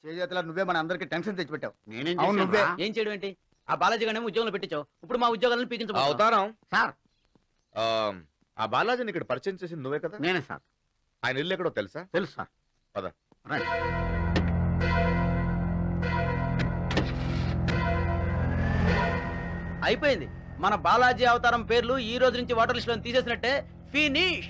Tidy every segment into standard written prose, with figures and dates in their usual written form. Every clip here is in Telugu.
చేజేతలా నువ్వే మన అందరికి టెన్షన్ తెచ్చిపెట్టావు. నేనేం అవును, చేశాను నువ్వే. రా? ఏం చేయడం ఏంటి? ఆ బాలాజీ గానే ఉద్యోగంలో పెట్టించావు. ఇప్పుడు మా ఉద్యోగాలను పీకించబోతున్నావు. అవతారం సార్ ఆ బాలాజీని ఇక్కడ పరిచయం చేసింది నువ్వే కదా? నేనే సార్. ఆయన ఇల్లు ఎక్కడో తెలుసా? తెలుసు సార్. పద. రండి. అయిపోయింది. మన బాలాజీ అవతారం పేర్లు ఈ రోజు నుంచి వాటర్ లిస్ట్ లో తీసేసినట్టే. ఫినిష్.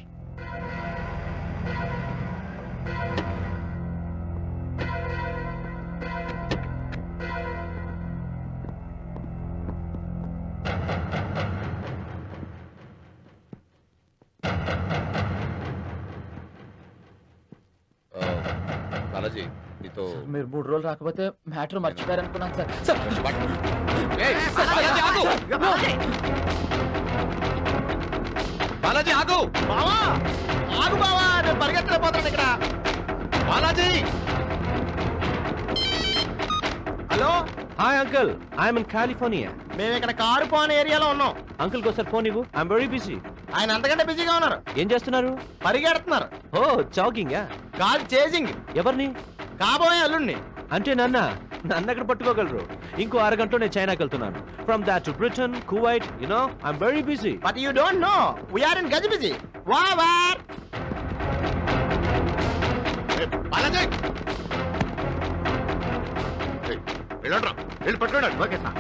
ఆ, బాలాజీ నీతో మీరు 3 రోజులు రాకపోతే మ్యాటర్ మర్చిపోయారనుకున్నాను సార్. సార్ ఏయ్, బాలాజీ ఆగు! బాలాజీ ఆగు! బావా ఆగు బావా, నేను పరిగెత్తలేకపోతున్నాను ఇక్కడ. Balaji hello, hi uncle, I'm in California. మేము ఇక్కడ కారు పోని ఏరియాలో ఉన్నాం. అంకుల్ ఒకసారి ఫోన్ ఇవ్వు. I'm very busy. ఆయన అంతకంటే బిజీగా ఉన్నారు. ఏం చేస్తున్నారు? పరిగెడుతున్నారు. ఓ జాగింగా? కాదు, చేజింగ్. ఎవరిని? కాబోయే అల్లుడిని. అంటే నన్ను ఎక్కడ పట్టుకోగలరు? ఇంకో అరగంటలో నేను చైనాకి వెళ్తున్నాను. From that to Britain, Kuwait, I'm very busy. But you don't know we are in గజిబిజి. వావర్ బాలాజీ వెళ్ళండి, వెళ్ళి పట్టుకోండి. Okay sir.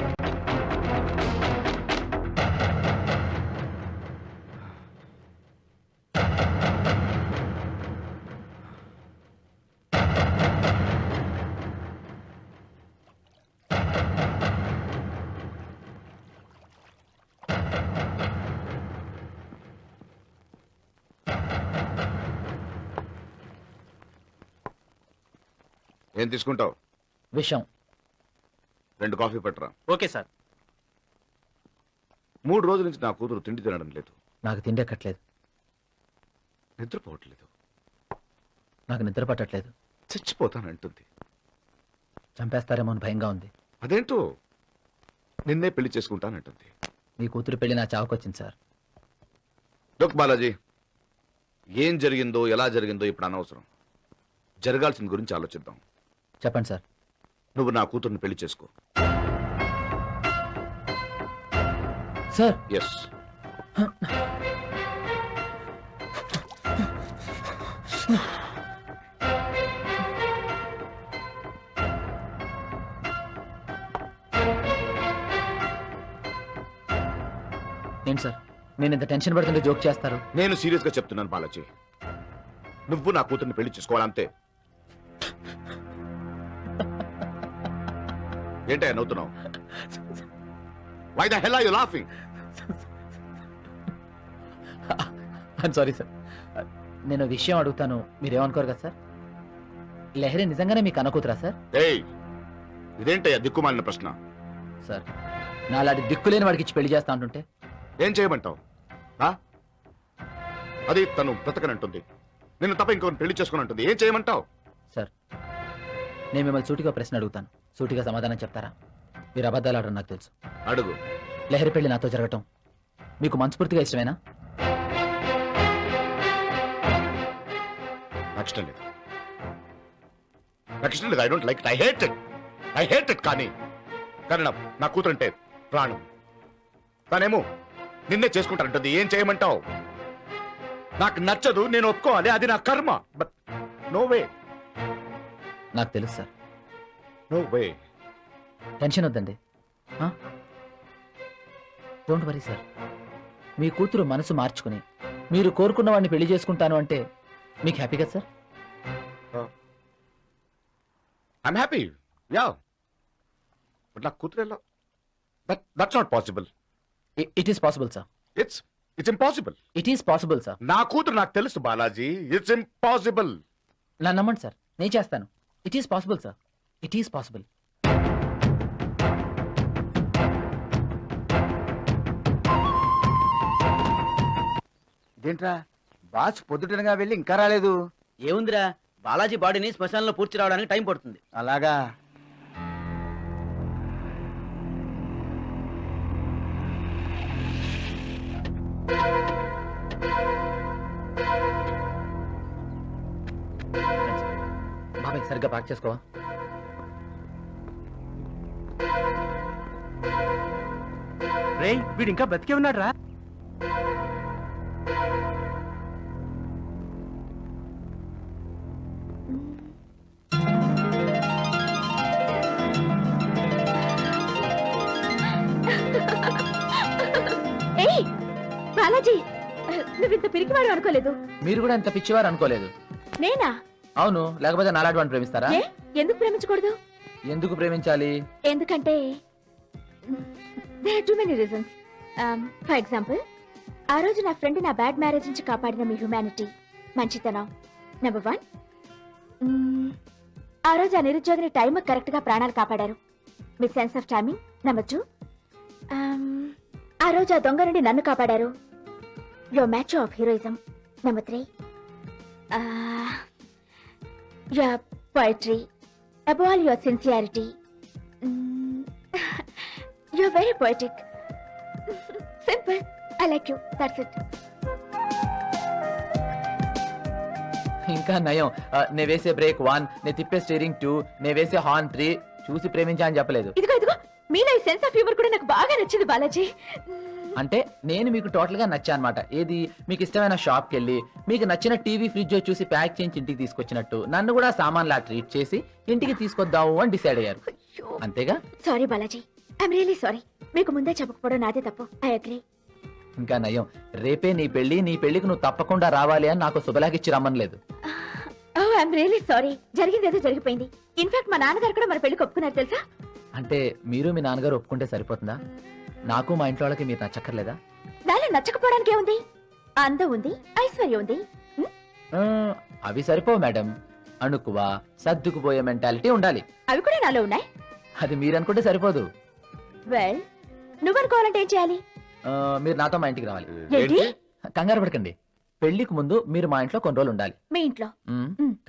ఏం తీసుకుంటావు? విషయం 2 కాఫీ పట్టరా. Okay sir. 3 రోజుల నుంచి నా కూతురు తిండి తినడం లేదు, నాకు తిండి ఎక్కట్లేదు, నిద్రపోవట్లేదు, నాకు నిద్ర పట్టట్లేదు. చచ్చిపోతానంటుంది. చంపేస్తారేమో అని భయంగా ఉంది. అదేంటో నిన్నే పెళ్లి చేసుకుంటానంటుంది. మీ కూతురు పెళ్లి నా చావుకొచ్చింది సార్. లుక్ బాలాజీ, ఏం జరిగిందో ఎలా జరిగిందో ఇప్పుడు అనవసరం. జరగాల్సిన గురించి ఆలోచిద్దాం. చెప్పండి సార్. నువ్వు నా కూతుర్ని పెళ్లి చేసుకో. Sir yes. ఏంటి సార్, నేను ఇంత టెన్షన్ పడుతుంటే జోక్ చేస్తారు? నేను సీరియస్ గా చెప్తున్నాను బాలాజీ, నువ్వు నా కూతుర్ని పెళ్లి చేసుకోవాలంతే. ఏంటయ్యా నవ్వుతున్నావు? Why the hell are you laughing? I'm sorry sir. నేను విషయం అడుగుతాను, మీరేమనుకోరు కదా సార్? లహరి నిజంగానే మీకు అనుకూతురా సార్? ఏయ్, ఇదేంటయ్యా దిక్కుమాలిన ప్రశ్న? సార్, నాలాంటి దిక్కులేని వాడికి ఇచ్చి పెళ్లి చేస్తా అంటుంటే ఏం చేయమంటావు? అది తను బ్రతకనంటుంది, నిన్ను తప్ప ఇంకొకరిని పెళ్లి చేసుకుని అంటుంది. ఏం చేయమంటావు? సార్, నేను మిమ్మల్ని సూటిగా ప్రశ్న అడుగుతాను, సూటిగా సమాధానం చెప్తారా? మీరు అబద్ధాలు ఆడడం నాకు తెలుసు. అడుగు. లహరి పెళ్లి నాతో జరగటం మీకు మనస్ఫూర్తిగా ఇష్టమేనా? నాకు ఇష్టం లేదు. నాకు ఇష్టం లేదు. I don't like it. I hate it. I hate it. కానీ నా కూతురు అంటే ప్రాణం. తానేమో నిన్నే చేసుకుంటానంటుంది. ఏం చేయమంటావు? నాకు నచ్చదు, నేను ఒప్పుకోవాలి, అది నా కర్మ. But no way. నాకు తెలుసు సార్. No way. టెన్షన్ వద్దండి. Don't worry sir. మీ కూతురు మనసు మార్చుకుని మీరు కోరుకున్న వాడిని పెళ్లి చేసుకుంటాను అంటే మీకు హ్యాపీ కదా sir? I'm happy. Yeah, but నా కూతురు ఎలా? That's not possible. It is possible sir. It's impossible. It is possible sir. నా కూతురు నాకు తెలుసు బాలాజీ. It's impossible. నా నమ్మండి సార్, నేను చేస్తాను. It is possible sir. It is possible. ఇదేంట్రా బాస్ పొద్దుటనగా వెళ్ళి ఇంకా రాలేదు? ఏముందిరా, బాలాజీ బాడీని శ్మశానంలో పూడ్చి రావడానికి టైం పడుతుంది. అలాగా? బాబాయ్ సరిగ్గా పార్క్ చేసుకోవా? రేయ్ వీడు ఇంకా బతికే ఉన్నాడు రా. ఏయ్ బాలాజీ, నువ్వు ఇంత పిరికివాడు అనుకోలేదు. మీరు కూడా ఇంత పిచ్చివారు అనుకోలేదు. నేనా? అవును, లేకపోతే నాలాంటి వాడిని ప్రేమిస్తారా? ఏ ఎందుకు ప్రేమించకూడదు? ఎందుకు ప్రేమించాలి? ఎందుకంటే there are too many reasons. For example, ఆ రోజు నా ఫ్రెండ్ నా బ్యాడ్ మ్యారేజ్ నుంచి కాపాడిన మీ హ్యుమానిటీ, మంచితనం నెంబర్ 1. ఆ రోజు ఆ నిరుద్యోగిని టైం కరెక్ట్ గా ప్రాణాలు కాపాడారు, మీ సెన్స్ ఆఫ్ టైమింగ్ నెంబర్ 2. ఆ రోజు ఆ దొంగ నుండి నన్ను కాపాడారు, your match of heroism number 3. Your poetry, above all your sincerity. You're very poetic. Simple. I like you. That's it. ఇంకా నయం, నే వేసే బ్రేక్ 1, నే తిప్పే స్టీరింగ్ 2, నే వేసే హార్న్ 3 చూసి ప్రేమించా అని చెప్పలేదు. ఇదిగో మీలో ఈ సెన్స్ ఆఫ్ హ్యూమర్ కూడా నాకు బాగా నచ్చింది బాలాజీ. అంటే నేను మీకు టోటల్ గా నచ్చా అనమాట. ఏది, మీకు ఇష్టమైన షాప్ కి వెళ్ళి మీకు నచ్చిన టీవీ ఫ్రిడ్జ్ చూసి ప్యాక్ చేయించి ఇంటికి తీసుకొచ్చినట్టు నన్ను కూడా సామాన్లా ట్రీట్ చేసి ఇంటికి తీసుకొద్దాము అని డిసైడ్ అయ్యారు. అంతేగా? Sorry Balaji, I'm really sorry. మీకు ముందే చెప్పకపోవడం నాదే తప్పు. I agree. ఇంకా నయం, రేపే నీ పెళ్లికి నువ్వు తప్పకుండా రావాలి అని నాకు శుభలాగిచ్చి రమ్మనలేదు. ఓ ఐఎమ్ రియలీ సారీ. జరిగింది ఏదో జరిగిపోయింది. ఇన్ఫాక్ట్ మా నాన్నగారు కూడా మన పెళ్లికి ఒప్పుకున్నారు తెలుసా? అంటే మీరు మీ నాన్నగారు ఒప్పుకుంటే సరిపోతుందా? నాకు మా ఇంట్లో వాళ్ళకి మీరు నచ్చక్కర్లేదా? దానిలో నచ్చకపోవడానికి ఏముంది? అందం ఉంది, ఐశ్వర్యం ఉంది. అవి సరిపోవు మేడం. అణుకువ, సర్దుకుపోయే మెంటాలిటీ ఉండాలి. అవి కూడా నాలో ఉన్నాయి. అది మీరు అనుకుంటే సరిపోదు. వెల్, నువ్వనుకోవాలంటే ఏం చేయాలి? మీరు నాతో మా ఇంటికి రావాలి. ఏంటి? కంగారు పడకండి. పెళ్లికి ముందు మీరు మా ఇంట్లో కొన్ని రోజులు ఉండాలి. మీ ఇంట్లో?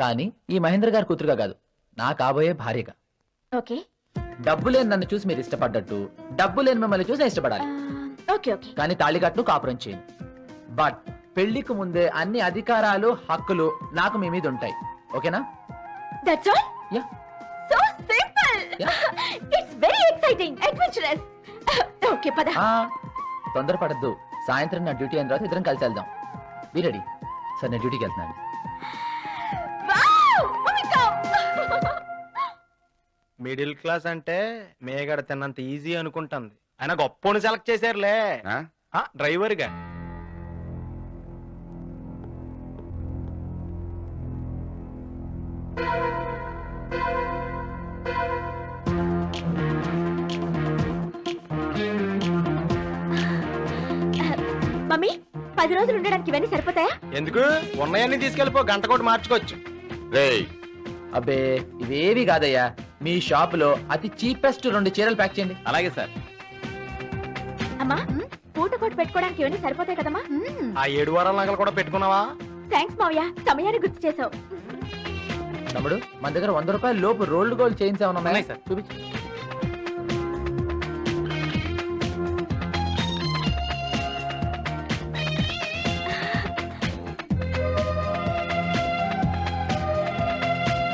కానీ ఈ మహేంద్ర గారి కూతురుగా కాదు, నా కాబోయే భార్యగా. ఓకే. డబ్బు లేని నన్ను చూసి మీరు ఇష్టపడ్డట్టు, డబ్బు లేని మిమ్మల్ని చూసి నేను ఇష్టపడాలి. Okay okay. కానీ తాళికట్టు కాపురం చేయను. బట్ పెళ్లికి ముందే అన్ని అధికారాలు, హక్కులు నాకు మీ మీద ఉంటాయి. ఓకేనా? That's all. Yeah. So simple. Yeah. It's very exciting, adventurous. Okay పద. తొందరపడద్దు. సాయంత్రం నా డ్యూటీ అయిన తర్వాత ఇద్దరం కలిసి వెళ్దాం. Be ready. సార్ నేను డ్యూటీకి వెళ్తున్నాను. Wow! Oh my God! Middle class అంటే మేగడ తిన్నంత ఈజీ అనుకుంటుంది. ఆయన గొప్పని సెలెక్ట్ చేశారులే డ్రైవర్ గా. మమ్మీ, 10 రోజులు ఉండడానికి ఇవన్నీ సరిపోతాయా? ఎందుకు, ఉన్నాయన్నీ తీసుకెళ్ళిపో, గంట కొట్టి మార్చుకోవచ్చు. రేయ్ అబ్బే ఇవేవి కాదయ్యా. మీ షాప్ లో అతి చీపెస్ట్ 2 చీరలు ప్యాక్ చేయండి. అలాగే సార్. అమ్మా, పూట కోట్ పెట్టుకోవడానికి ఇవన్నీ సరిపోతాయి కదమ్మా? ఆ 7 వారాల నగలు కూడా పెట్టుకున్నావా? థ్యాంక్స్ మావయ్య, సమయాన్ని గుర్తు చేసావు. తమ్ముడు, మన దగ్గర 100 రూపాయల లోపు రోల్డ్ గోల్డ్ చైన్స్ ఏమైనా ఉన్నాయి ఉన్నాయి సార్. చూపించు.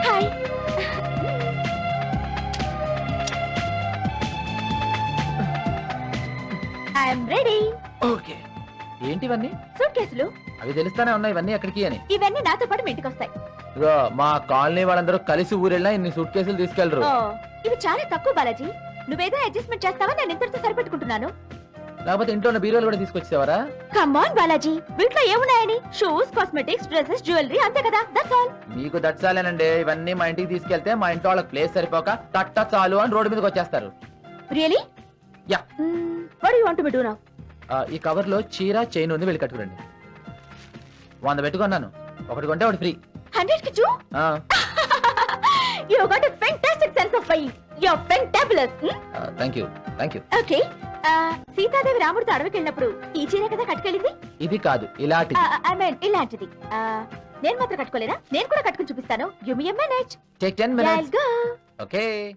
హాయ్. I'm ready. ఓకే. ఏంటివన్నీ? సూట్ కేసులు. అవి తెలుస్తానే ఉన్నాయి ఇవన్నీ ఎక్కడికి అని. ఇవన్నీ నాతో పాటు మీ ఇంటికి వస్తాయి. ఇదిగో, మా కాలనీ వాళ్ళందరూ కలిసి ఊరెళ్ళినా ఇన్ని సూట్ కేసులు తీసుకెళ్లరు. ఓ, ఇవి చాలా తక్కువ బాలాజీ. నువ్వేదో అడ్జస్ట్మెంట్ చేస్తావా? నేను ఇంతటితో సరిపెట్టుకుంటున్నాను. లేకపోతే ఇంట్లో ఉన్న బీరోలు కూడా తీసుకొచ్చేవారా? కమ్ ఆన్ బాలాజీ, వీటిలో ఏమున్నాయని? షూస్, కాస్మెటిక్స్, డ్రెస్సెస్, జ్యువెలరీ, అంతే కదా. That's all. మీకు దట్సాలేనండి. ఇవన్నీ మా ఇంటికి తీసుకెళ్తే మా ఇంట్లో వాళ్ళకి ప్లేస్ సరిపోక తట్ట చాలు అని రోడ్డు మీదకి వచ్చేస్తారు. Really? Yeah. What you want to do now? ఈ కవర్ లో చీర, చైన్ ఉంది, వెళ్ళి కట్టుకురండి. 100 పెట్టుకున్నాను. ఒకటి కొంటే ఒకటి ఫ్రీ. 100 కి 2? You got a fantastic sense of buying. You're fantabulous. Thank you. Okay. Sitadevi రాముడితో అడవికి వెళ్ళినప్పుడు ఈ చీర కదా కట్టుకెళ్ళింది? ఇది కాదు, ఇలాంటిది. I mean ఇలాంటిది. నేను మాత్రం కట్టుకోలేదా? నేను కూడా కట్టుకుని చూపిస్తాను. Give me a minute. Take 10 Yeah, I'll minutes. go. Okay.